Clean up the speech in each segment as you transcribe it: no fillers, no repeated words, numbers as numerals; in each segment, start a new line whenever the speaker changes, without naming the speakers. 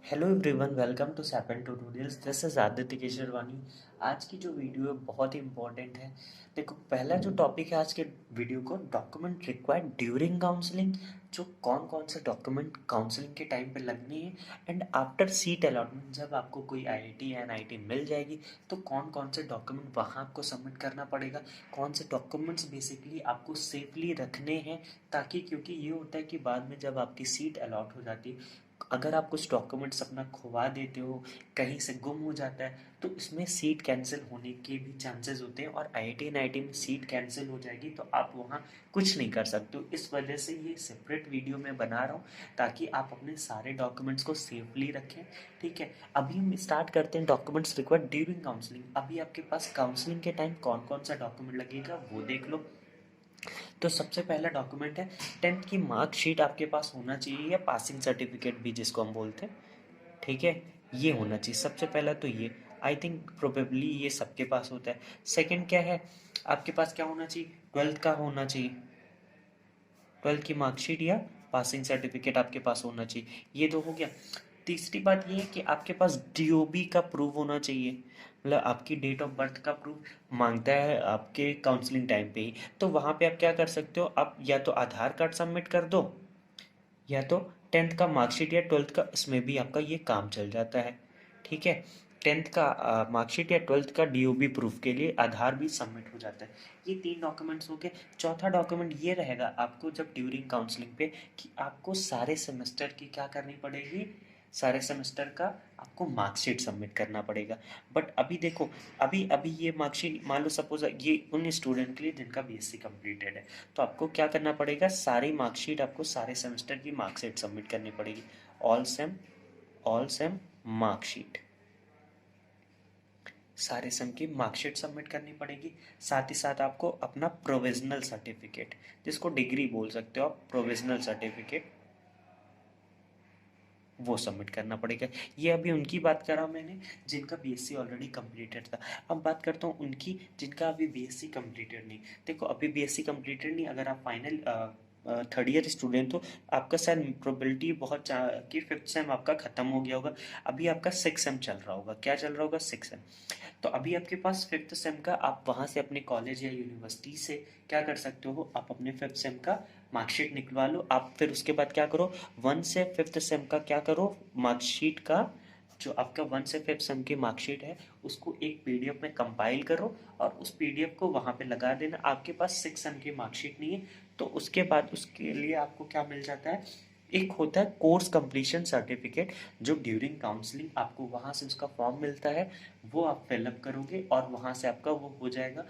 Hello everyone, welcome to Saipan tutorials. This is Aditya Kesharwani. आज की जो वीडियो है बहुत ही इंपॉर्टेंट है। देखो, पहला जो टॉपिक है आज के वीडियो को, डॉक्यूमेंट रिक्वायर्ड ड्यूरिंग काउंसलिंग। जो कौन कौन से डॉक्यूमेंट काउंसलिंग के टाइम पे लगने हैं, एंड आफ्टर सीट अलॉटमेंट जब आपको कोई आईआईटी या एनआईटी मिल जाएगी तो कौन कौन से डॉक्यूमेंट वहाँ आपको सबमिट करना पड़ेगा, कौन से डॉक्यूमेंट्स बेसिकली आपको सेफली रखने हैं। ताकि क्योंकि ये होता है कि बाद में जब आपकी सीट अलॉट हो जाती है, अगर आप कुछ डॉक्यूमेंट्स अपना खुवा देते हो, कहीं से गुम हो जाता है, तो इसमें सीट कैंसिल होने के भी चांसेस होते हैं। और आईआईटी एनआईटी में सीट कैंसिल हो जाएगी तो आप वहाँ कुछ नहीं कर सकते हो। इस वजह से ये सेपरेट वीडियो मैं बना रहा हूँ ताकि आप अपने सारे डॉक्यूमेंट्स को सेफली रखें। ठीक है, अभी हम स्टार्ट करते हैं डॉक्यूमेंट्स रिक्वायर्ड ड्यूरिंग काउंसलिंग। अभी आपके पास काउंसलिंग के टाइम कौन कौन सा डॉक्यूमेंट लगेगा वो देख लो। तो सबसे पहला डॉक्यूमेंट है, 10th की मार्कशीट आपके पास होना चाहिए, या पासिंग सर्टिफिकेट भी जिसको हम बोलते हैं। ठीक है, ये होना चाहिए सबसे पहला। तो ये आई थिंक प्रोबेबली ये सबके पास होता है। सेकंड क्या है, आपके पास क्या होना चाहिए, 12th का होना चाहिए। 12th की मार्कशीट या पासिंग सर्टिफिकेट आपके पास होना चाहिए। ये तो हो गया। तीसरी बात ये है कि आपके पास डीओबी का प्रूफ होना चाहिए, मतलब आपकी डेट ऑफ बर्थ का प्रूफ मांगता है आपके काउंसलिंग टाइम पे ही। तो वहाँ पे आप क्या कर सकते हो, आप या तो आधार कार्ड सबमिट कर दो, या तो 10th का मार्कशीट या 12th का, इसमें भी आपका ये काम चल जाता है। ठीक है, 10th का मार्कशीट या 12th का डीओबी प्रूफ के लिए आधार भी सबमिट हो जाता है। ये तीन डॉक्यूमेंट्स हो गए। चौथा डॉक्यूमेंट ये रहेगा आपको जब ड्यूरिंग काउंसलिंग पे, कि आपको सारे सेमेस्टर की क्या करनी पड़ेगी, सारे सेमेस्टर का आपको मार्कशीट सबमिट करना पड़ेगा। बट अभी देखो, अभी अभी ये मार्कशीट मान लो सपोज ये उन स्टूडेंट के लिए जिनका बीएससी कंप्लीटेड है, तो आपको क्या करना पड़ेगा, सारी मार्कशीट आपको सारे सेमेस्टर की मार्कशीट सबमिट करनी पड़ेगी। ऑल सेम मार्कशीट, सारे सेम की मार्कशीट सबमिट करनी पड़ेगी। साथ ही साथ आपको अपना प्रोविजनल सर्टिफिकेट, जिसको डिग्री बोल सकते हो आप, प्रोविजनल सर्टिफिकेट, वो सबमिट करना पड़ेगा। ये अभी उनकी बात कर रहा हूँ मैंने जिनका बीएससी ऑलरेडी कंप्लीटेड था। अब बात करता हूँ उनकी जिनका अभी बीएससी कंप्लीटेड नहीं। देखो, अभी बीएससी कंप्लीटेड नहीं, अगर आप फाइनल थर्ड ईयर स्टूडेंट हो, आपका शायद प्रोबेबिलिटी बहुत कि फिफ्थ सेम आपका खत्म हो गया होगा। अभी आपका सिक्स सेम चल रहा होगा। क्या चल रहा होगा, सिक्स सेम। तो अभी आपके पास फिफ्थ सेम का, आप वहाँ से अपने कॉलेज या यूनिवर्सिटी से क्या कर सकते हो, आप अपने फिफ्थ सेम का मार्कशीट निकलवा लो। आप फिर उसके बाद क्या करो, वन से फिफ्थ सेम का क्या करो, मार्कशीट का जो आपका वन से फिफ्थ सेम की मार्कशीट है उसको एक पीडीएफ में कंपाइल करो, और उस पीडीएफ को वहाँ पे लगा देना। आपके पास सिक्स सेम की मार्कशीट नहीं है तो उसके बाद उसके लिए आपको क्या मिल जाता है, एक होता है कोर्स कंप्लीशन सर्टिफिकेट, जो ड्यूरिंग काउंसलिंग आपको वहाँ से उसका फॉर्म मिलता है, वो आप फिलअप करोगे और वहाँ से आपका वो हो जाएगा।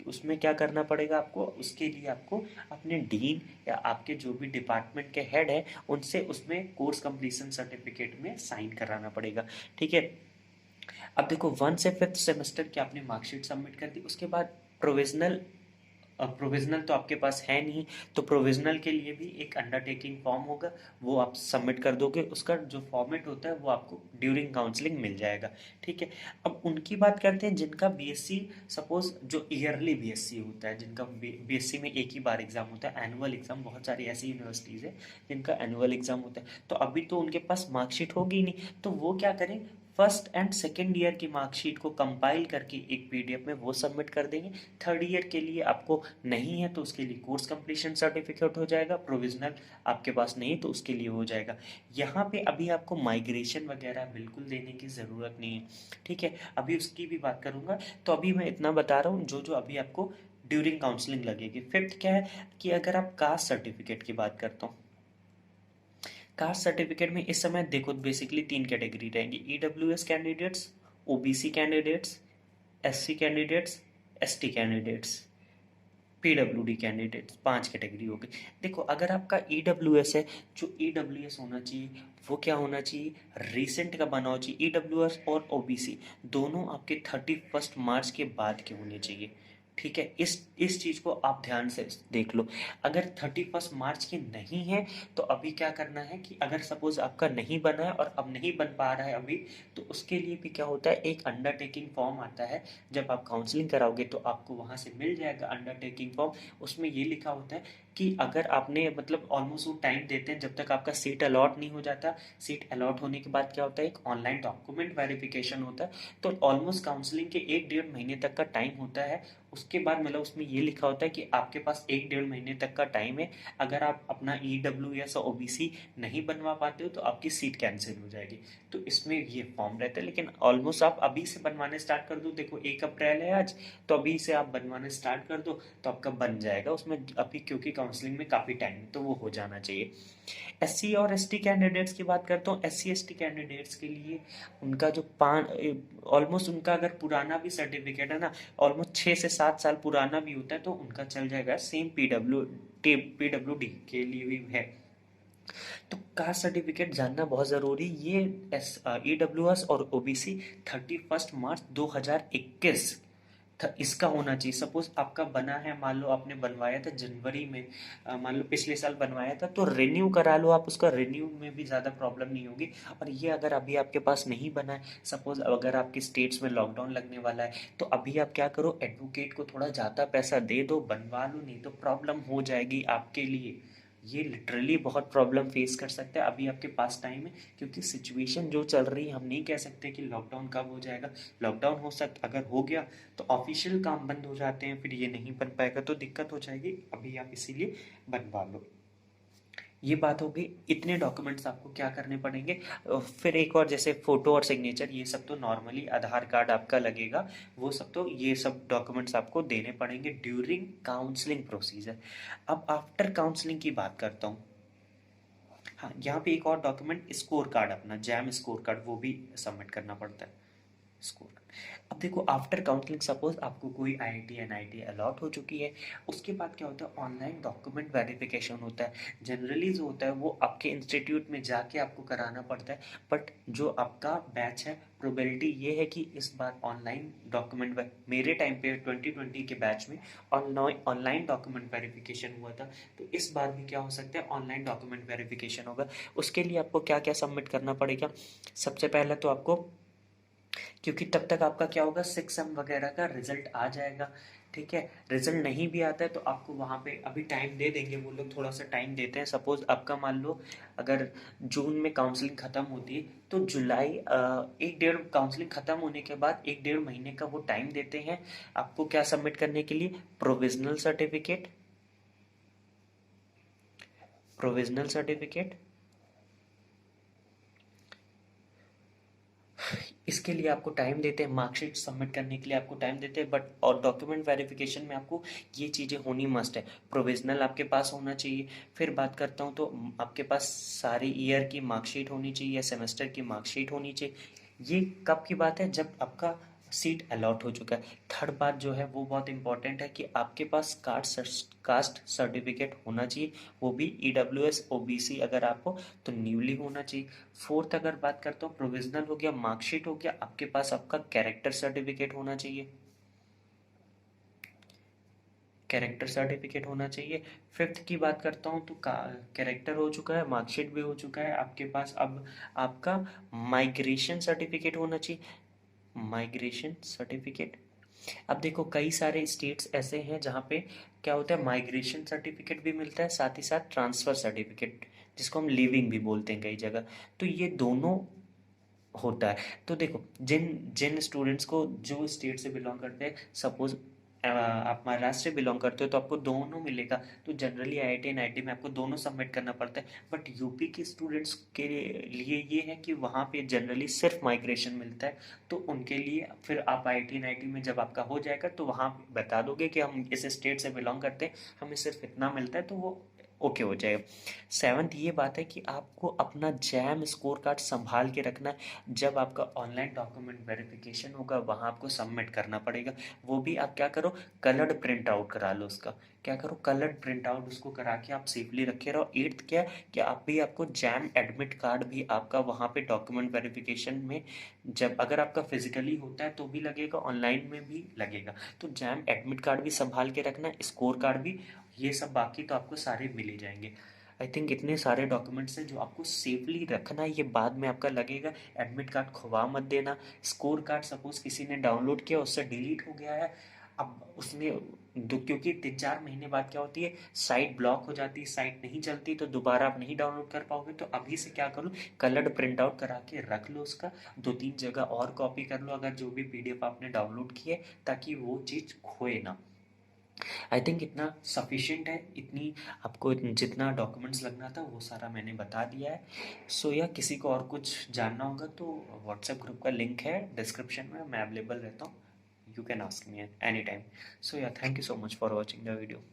उसमें क्या करना पड़ेगा आपको, उसके लिए आपको अपने डीन या आपके जो भी डिपार्टमेंट के हेड है उनसे उसमें कोर्स कंप्लीशन सर्टिफिकेट में साइन कराना पड़ेगा। ठीक है, अब देखो, वन से फिफ्थ सेमेस्टर की आपने मार्कशीट सबमिट कर दी, उसके बाद प्रोविजनल, अब प्रोविजनल तो आपके पास है नहीं, तो प्रोविजनल के लिए भी एक अंडरटेकिंग फॉर्म होगा, वो आप सबमिट कर दोगे। उसका जो फॉर्मेट होता है वो आपको ड्यूरिंग काउंसलिंग मिल जाएगा। ठीक है, अब उनकी बात करते हैं जिनका बीएससी, सपोज जो ईयरली बीएससी होता है, जिनका बीएससी में एक ही बार एग्जाम होता है, एनुअल एग्जाम। बहुत सारी ऐसी यूनिवर्सिटीज़ है जिनका एनुअल एग्जाम होता है, तो अभी तो उनके पास मार्कशीट होगी ही नहीं, तो वो क्या करें, फर्स्ट एंड सेकेंड ईयर की मार्कशीट को कंपाइल करके एक पीडीएफ में वो सबमिट कर देंगे। थर्ड ईयर के लिए आपको नहीं है तो उसके लिए कोर्स कंप्लीशन सर्टिफिकेट हो जाएगा, प्रोविजनल आपके पास नहीं तो उसके लिए हो जाएगा। यहाँ पे अभी आपको माइग्रेशन वगैरह बिल्कुल देने की ज़रूरत नहीं है। ठीक है, अभी उसकी भी बात करूँगा। तो अभी मैं इतना बता रहा हूँ जो जो अभी आपको ड्यूरिंग काउंसलिंग लगेगी। फिफ्थ क्या है कि अगर आप कास्ट सर्टिफिकेट की बात करता हूँ, कास्ट सर्टिफिकेट में इस समय देखो बेसिकली तीन कैटेगरी रहेंगी, EWS candidates, OBC candidates, SC candidates, ST candidates, PWD candidates, पांच कैटेगरी हो गई। देखो, अगर आपका ईडब्ल्यूएस है, जो ईडब्ल्यूएस होना चाहिए वो क्या होना चाहिए, रिसेंट का बना हो चाहिए। ईडब्ल्यूएस और ओबीसी दोनों आपके 31 मार्च के बाद के होने चाहिए। ठीक है, इस चीज को आप ध्यान से देख लो। अगर 31 मार्च के नहीं है तो अभी क्या करना है कि अगर सपोज आपका नहीं बना है और अब नहीं बन पा रहा है अभी, तो उसके लिए भी क्या होता है, एक अंडरटेकिंग फॉर्म आता है। जब आप काउंसलिंग कराओगे तो आपको वहाँ से मिल जाएगा अंडरटेकिंग फॉर्म। उसमें ये लिखा होता है कि अगर आपने मतलब ऑलमोस्ट वो टाइम देते हैं जब तक आपका सीट अलॉट नहीं हो जाता। सीट अलॉट होने के बाद क्या होता है, एक ऑनलाइन डॉक्यूमेंट वेरिफिकेशन होता है। तो ऑलमोस्ट काउंसलिंग के 1 डेढ़ महीने तक का टाइम होता है। उसके बाद मतलब उसमें ये लिखा होता है कि आपके पास 1 डेढ़ महीने तक का टाइम है। अगर आप अपना EWS और OBC नहीं बनवा पाते हो तो आपकी सीट कैंसिल हो जाएगी। तो इसमें ये फॉर्म रहता है, लेकिन ऑलमोस्ट आप अभी से बनवाने स्टार्ट कर दो। देखो 1 अप्रैल है आज, तो अभी से आप बनवाने स्टार्ट कर दो तो आपका बन जाएगा उसमें अभी, क्योंकि काउंसलिंग में काफ़ी टाइम है तो वो हो जाना चाहिए। SC और ST कैंडिडेट्स की बात करता हूँ। SC ST कैंडिडेट्स के लिए उनका जो ऑलमोस्ट उनका अगर पुराना भी सर्टिफिकेट है ना, ऑलमोस्ट 6 से 7 साल पुराना भी होता है तो उनका चल जाएगा। सेम PWD के लिए भी है। तो कास्ट सर्टिफिकेट जानना बहुत ज़रूरी। ये EWS और OBC 31 मार्च 2021 इसका होना चाहिए। सपोज आपका बना है, मान लो आपने बनवाया था जनवरी में, मान लो पिछले साल बनवाया था, तो रिन्यू करा लो आप उसका। रिन्यू में भी ज़्यादा प्रॉब्लम नहीं होगी। और ये अगर अभी आपके पास नहीं बना है, सपोज अगर आपके स्टेट्स में लॉकडाउन लगने वाला है, तो अभी आप क्या करो, एडवोकेट को थोड़ा ज़्यादा पैसा दे दो, बनवा लो, नहीं तो प्रॉब्लम हो जाएगी आपके लिए। ये लिटरली बहुत प्रॉब्लम फेस कर सकते हैं। अभी आपके पास टाइम है, क्योंकि सिचुएशन जो चल रही है, हम नहीं कह सकते कि लॉकडाउन कब हो जाएगा। लॉकडाउन अगर हो गया तो ऑफिशियल काम बंद हो जाते हैं, फिर ये नहीं बन पाएगा तो दिक्कत हो जाएगी। अभी आप इसीलिए बनवा लो। ये बात होगी। इतने डॉक्यूमेंट्स आपको क्या करने पड़ेंगे। फिर एक और, जैसे फोटो और सिग्नेचर, ये सब तो नॉर्मली, आधार कार्ड आपका लगेगा, वो सब तो, ये सब डॉक्यूमेंट्स आपको देने पड़ेंगे ड्यूरिंग काउंसलिंग प्रोसीजर। अब आफ्टर काउंसलिंग की बात करता हूँ। हाँ, यहाँ पे एक और डॉक्यूमेंट, स्कोर कार्ड, अपना जैम स्कोर कार्ड, वो भी सबमिट करना पड़ता है। स्कोर। अब देखो आफ्टर काउंसलिंग, सपोज आपको कोई IIT NIT अलॉट हो चुकी है, उसके बाद क्या होता है, ऑनलाइन डॉक्यूमेंट वेरिफिकेशन होता है। जनरली जो होता है वो आपके इंस्टीट्यूट में जाके आपको कराना पड़ता है। बट जो आपका बैच है, प्रोबेबिलिटी ये है कि इस बार ऑनलाइन डॉक्यूमेंट, मेरे टाइम पे 2020 के बैच में ऑनलाइन डॉक्यूमेंट वेरिफिकेशन हुआ था। तो इस बार भी क्या हो सकता है, ऑनलाइन डॉक्यूमेंट वेरिफिकेशन होगा। उसके लिए आपको क्या क्या सबमिट करना पड़ेगा। सबसे पहले तो आपको, क्योंकि तब तक आपका क्या होगा, 6 सेम वगैरह का रिजल्ट आ जाएगा। ठीक है। रिजल्ट नहीं भी आता है तो आपको वहाँ पे अभी टाइम दे देंगे वो लोग, थोड़ा सा टाइम देते हैं। सपोज आपका मान लो अगर जून में काउंसलिंग ख़त्म होती है, तो जुलाई, 1 डेढ़ काउंसलिंग ख़त्म होने के बाद 1 डेढ़ महीने का वो टाइम देते हैं आपको क्या सबमिट करने के लिए, प्रोविजनल सर्टिफिकेट। प्रोविजनल सर्टिफिकेट, इसके लिए आपको टाइम देते हैं। मार्कशीट सबमिट करने के लिए आपको टाइम देते हैं। बट और डॉक्यूमेंट वेरिफिकेशन में आपको ये चीज़ें होनी मस्ट है। प्रोविजनल आपके पास होना चाहिए। फिर बात करता हूँ तो आपके पास सारी ईयर की मार्कशीट होनी चाहिए, सेमेस्टर की मार्कशीट होनी चाहिए। ये कब की बात है, जब आपका सीट अलॉट हो चुका है। थर्ड बात जो है वो बहुत इंपॉर्टेंट है कि आपके पास कास्ट सर्टिफिकेट होना चाहिए, वो भी EWS OBC अगर आप हो तो न्यूली होना चाहिए। फोर्थ अगर बात करता हूँ, प्रोविजनल हो गया, मार्कशीट हो गया, आपके पास आपका कैरेक्टर सर्टिफिकेट होना चाहिए। कैरेक्टर सर्टिफिकेट होना चाहिए। फिफ्थ की बात करता हूँ तो कैरेक्टर हो चुका है, मार्कशीट भी हो चुका है आपके पास। अब आपका माइग्रेशन सर्टिफिकेट होना चाहिए। Migration certificate. अब देखो कई सारे स्टेट्स ऐसे हैं जहाँ पे क्या होता है, माइग्रेशन सर्टिफिकेट भी मिलता है, साथ ही साथ ट्रांसफ़र सर्टिफिकेट, जिसको हम लिविंग भी बोलते हैं कई जगह। तो ये दोनों होता है। तो देखो जिन जिन स्टूडेंट्स को जो स्टेट से बिलोंग करते हैं, सपोज आप महाराष्ट्र से बिलोंग करते हो तो आपको दोनों मिलेगा। तो जनरली IIT NIT में आपको दोनों सबमिट करना पड़ता है। बट यूपी के स्टूडेंट्स के लिए ये है कि वहाँ पे जनरली सिर्फ माइग्रेशन मिलता है। तो उनके लिए फिर आप IIT NIT में जब आपका हो जाएगा तो वहाँ बता दोगे कि हम इस स्टेट से बिलोंग करते हैं, हमें सिर्फ इतना मिलता है, तो वो ओके हो जाएगा। सेवन्थ ये बात है कि आपको अपना जैम स्कोर कार्ड संभाल के रखना है। जब आपका ऑनलाइन डॉक्यूमेंट वेरिफिकेशन होगा वहाँ आपको सबमिट करना पड़ेगा। वो भी आप क्या करो, कलर्ड प्रिंट आउट करा लो उसका। क्या करो, कलर्ड प्रिंट आउट उसको करा के आप सेफली रखे रहो। एट्थ क्या है कि आप भी, आपको जैम एडमिट कार्ड भी आपका वहाँ पे डॉक्यूमेंट वेरिफिकेशन में, जब अगर आपका फिजिकली होता है तो भी लगेगा, ऑनलाइन में भी लगेगा। तो जैम एडमिट कार्ड भी संभाल के रखना, स्कोर कार्ड भी। ये सब बाकी तो आपको सारे मिल ही जाएंगे। आई थिंक इतने सारे डॉक्यूमेंट्स हैं जो आपको सेफली रखना है, ये बाद में आपका लगेगा। एडमिट कार्ड खुवा मत देना। स्कोर कार्ड सपोज किसी ने डाउनलोड किया, उससे डिलीट हो गया है, अब उसने क्योंकि 3-4 महीने बाद क्या होती है, साइट ब्लॉक हो जाती है, साइट नहीं चलती, तो दोबारा आप नहीं डाउनलोड कर पाओगे। तो अभी से क्या करो, कलर्ड प्रिंट आउट करा के रख लो उसका, 2-3 जगह और कॉपी कर लो अगर जो भी पीडीएफ आपने डाउनलोड की है, ताकि वो चीज़ खोए ना। आई थिंक इतना सफिशिएंट है, इतनी आपको जितना डॉक्यूमेंट्स लगना था वो सारा मैंने बता दिया है। सो या किसी को और कुछ जानना होगा तो व्हाट्सएप ग्रुप का लिंक है डिस्क्रिप्शन में, मैं अवेलेबल रहता हूँ, you can ask me any time. So yeah thank you so much for watching the video.